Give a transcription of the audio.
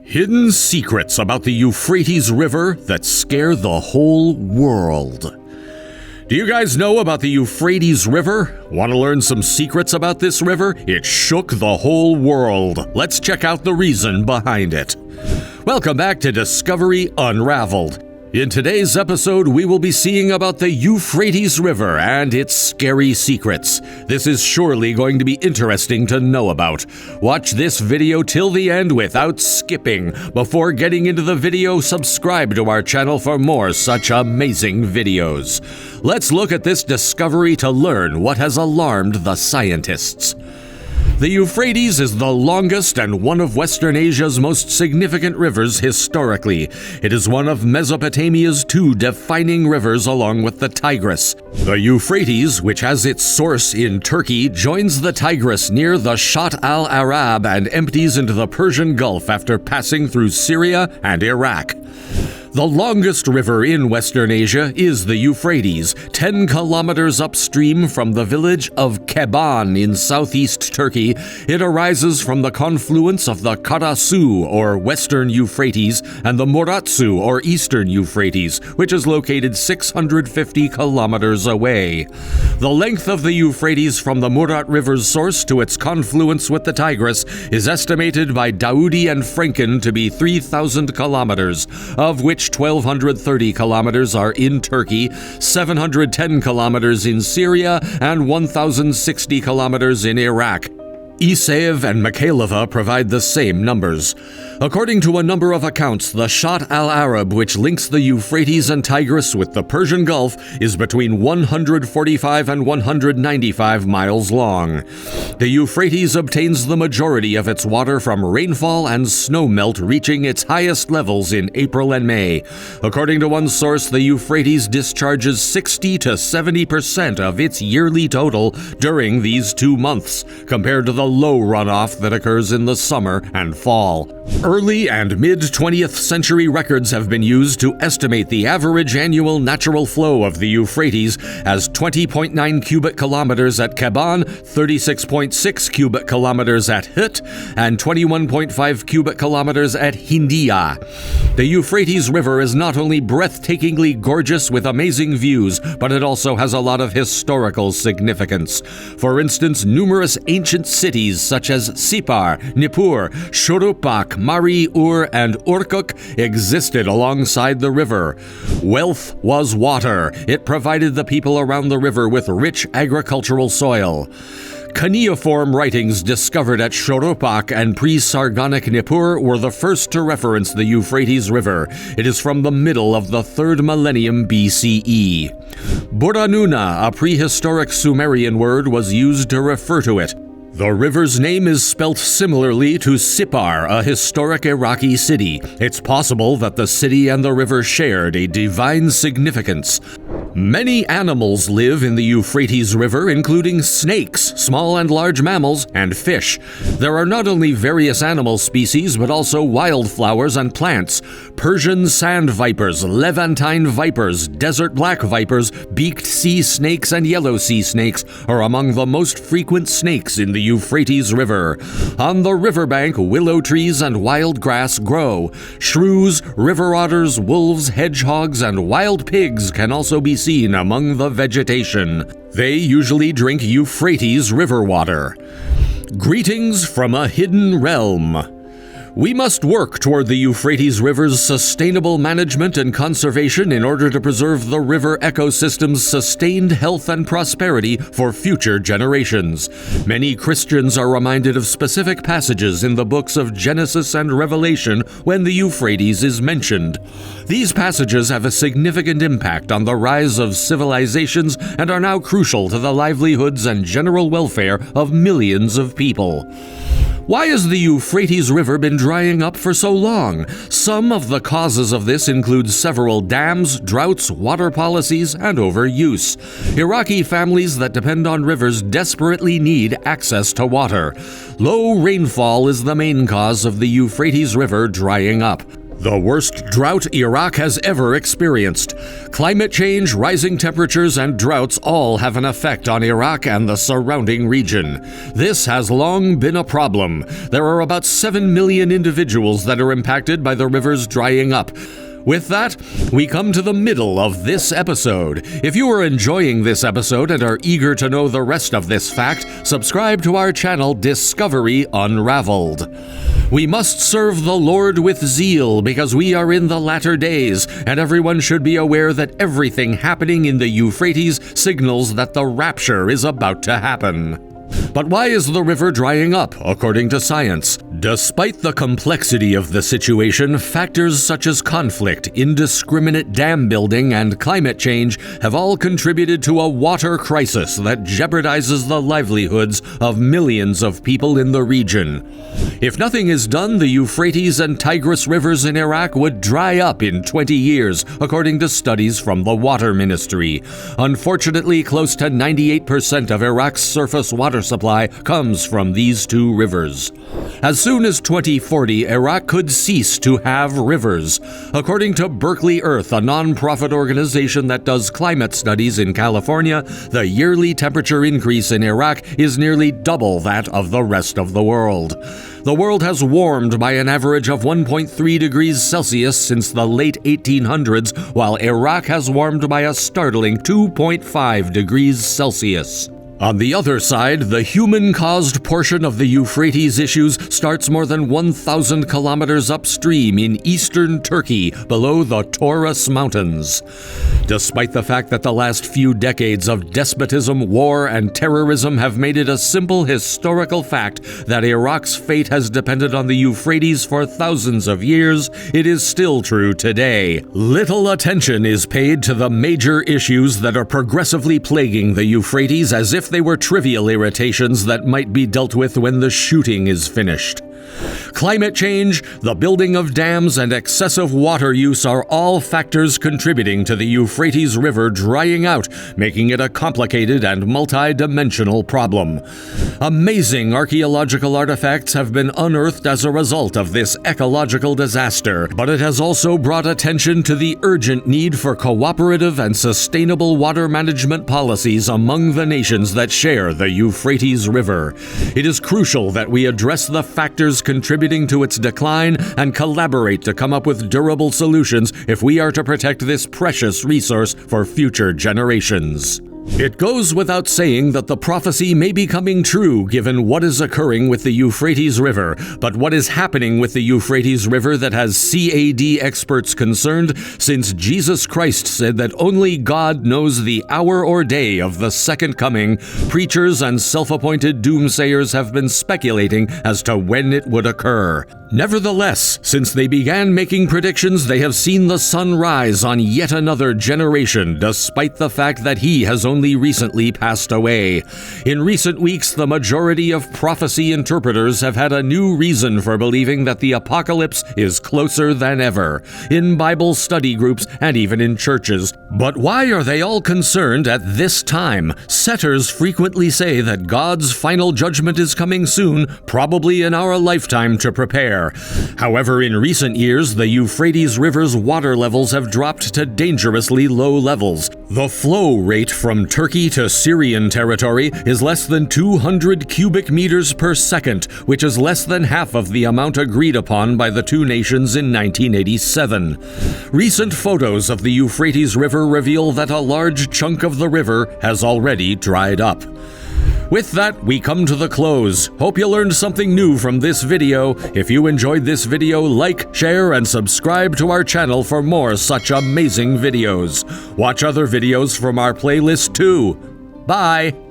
Hidden secrets about the Euphrates River that scare the whole world. Do you guys know about the Euphrates River? Want to learn some secrets about this river? It shook the whole world. Let's check out the reason behind it. Welcome back to Discovery Unraveled. In today's episode, we will be seeing about the Euphrates River and its scary secrets. This is surely going to be interesting to know about. Watch this video till the end without skipping. Before getting into the video, subscribe to our channel for more such amazing videos. Let's look at this discovery to learn what has alarmed the scientists. The Euphrates is the longest and one of Western Asia's most significant rivers historically. It is one of Mesopotamia's two defining rivers along with the Tigris. The Euphrates, which has its source in Turkey, joins the Tigris near the Shatt al-Arab and empties into the Persian Gulf after passing through Syria and Iraq. The longest river in Western Asia is the Euphrates, 10 kilometers upstream from the village of Keban in southeast Turkey. It arises from the confluence of the Karasu, or Western Euphrates, and the Muratsu, or Eastern Euphrates, which is located 650 kilometers away. The length of the Euphrates from the Murat River's source to its confluence with the Tigris is estimated by Daoudi and Franken to be 3,000 kilometers, of which 1,230 kilometers are in Turkey, 710 kilometers in Syria, and 1,060 kilometers in Iraq. Isaev and Mikhailova provide the same numbers. According to a number of accounts, the Shatt al-Arab, which links the Euphrates and Tigris with the Persian Gulf, is between 145 and 195 miles long. The Euphrates obtains the majority of its water from rainfall and snowmelt, reaching its highest levels in April and May. According to one source, the Euphrates discharges 60 to 70% of its yearly total during these 2 months, compared to the low runoff that occurs in the summer and fall. Early and mid-20th century records have been used to estimate the average annual natural flow of the Euphrates as 20.9 cubic kilometers at Keban, 36.6 cubic kilometers at Hit, and 21.5 cubic kilometers at Hindia. The Euphrates River is not only breathtakingly gorgeous with amazing views, but it also has a lot of historical significance. For instance, numerous ancient cities such as Sipar, Nippur, Shuruppak, Mari-Ur, and Urkuk existed alongside the river. Wealth was water. It provided the people around the river with rich agricultural soil. Cuneiform writings discovered at Shuruppak and pre-Sargonic Nippur were the first to reference the Euphrates River. It is from the middle of the 3rd millennium BCE. Buranuna, a prehistoric Sumerian word, was used to refer to it. The river's name is spelt similarly to Sipar, a historic Iraqi city. It's possible that the city and the river shared a divine significance. Many animals live in the Euphrates River, including snakes, small and large mammals, and fish. There are not only various animal species, but also wildflowers and plants. Persian sand vipers, Levantine vipers, desert black vipers, beaked sea snakes, and yellow sea snakes are among the most frequent snakes in the Euphrates River. On the riverbank, willow trees and wild grass grow. Shrews, river otters, wolves, hedgehogs, and wild pigs can also be seen among the vegetation. They usually drink Euphrates River water. Greetings from a hidden realm. We must work toward the Euphrates River's sustainable management and conservation in order to preserve the river ecosystem's sustained health and prosperity for future generations. Many Christians are reminded of specific passages in the books of Genesis and Revelation when the Euphrates is mentioned. These passages have a significant impact on the rise of civilizations and are now crucial to the livelihoods and general welfare of millions of people. Why has the Euphrates River been drying up for so long? Some of the causes of this include several dams, droughts, water policies, and overuse. Iraqi families that depend on rivers desperately need access to water. Low rainfall is the main cause of the Euphrates River drying up. The worst drought Iraq has ever experienced. Climate change, rising temperatures, and droughts all have an effect on Iraq and the surrounding region. This has long been a problem. There are about 7 million individuals that are impacted by the rivers drying up. With that, we come to the middle of this episode. If you are enjoying this episode and are eager to know the rest of this fact, subscribe to our channel Discovery Unraveled. We must serve the Lord with zeal because we are in the latter days, and everyone should be aware that everything happening in the Euphrates signals that the rapture is about to happen. But why is the river drying up, according to science? Despite the complexity of the situation, factors such as conflict, indiscriminate dam building, and climate change have all contributed to a water crisis that jeopardizes the livelihoods of millions of people in the region. If nothing is done, the Euphrates and Tigris rivers in Iraq would dry up in 20 years, according to studies from the Water Ministry. Unfortunately, close to 98% of Iraq's surface water supply comes from these two rivers. As soon as 2040, Iraq could cease to have rivers. According to Berkeley Earth, a non-profit organization that does climate studies in California, the yearly temperature increase in Iraq is nearly double that of the rest of the world. The world has warmed by an average of 1.3 degrees Celsius since the late 1800s, while Iraq has warmed by a startling 2.5 degrees Celsius. On the other side, the human-caused portion of the Euphrates issues starts more than 1,000 kilometers upstream in eastern Turkey, below the Taurus Mountains. Despite the fact that the last few decades of despotism, war, and terrorism have made it a simple historical fact that Iraq's fate has depended on the Euphrates for thousands of years, it is still true today. Little attention is paid to the major issues that are progressively plaguing the Euphrates, as if they were trivial irritations that might be dealt with when the shooting is finished. Climate change, the building of dams, and excessive water use are all factors contributing to the Euphrates River drying out, making it a complicated and multi-dimensional problem. Amazing archaeological artifacts have been unearthed as a result of this ecological disaster, but it has also brought attention to the urgent need for cooperative and sustainable water management policies among the nations that share the Euphrates River. It is crucial that we address the factors contributing to its decline and collaborate to come up with durable solutions if we are to protect this precious resource for future generations. It goes without saying that the prophecy may be coming true given what is occurring with the Euphrates River, but what is happening with the Euphrates River that has CAD experts concerned, since Jesus Christ said that only God knows the hour or day of the second coming, preachers and self-appointed doomsayers have been speculating as to when it would occur. Nevertheless, since they began making predictions, they have seen the sun rise on yet another generation, despite the fact that he has only recently passed away. In recent weeks, the majority of prophecy interpreters have had a new reason for believing that the apocalypse is closer than ever, in Bible study groups and even in churches. But why are they all concerned at this time? Setters frequently say that God's final judgment is coming soon, probably in our lifetime to prepare. However, in recent years, the Euphrates River's water levels have dropped to dangerously low levels. The flow rate from Turkey to Syrian territory is less than 200 cubic meters per second, which is less than half of the amount agreed upon by the two nations in 1987. Recent photos of the Euphrates River reveal that a large chunk of the river has already dried up. With that, we come to the close. Hope you learned something new from this video. If you enjoyed this video, like, share, and subscribe to our channel for more such amazing videos. Watch other videos from our playlist too. Bye!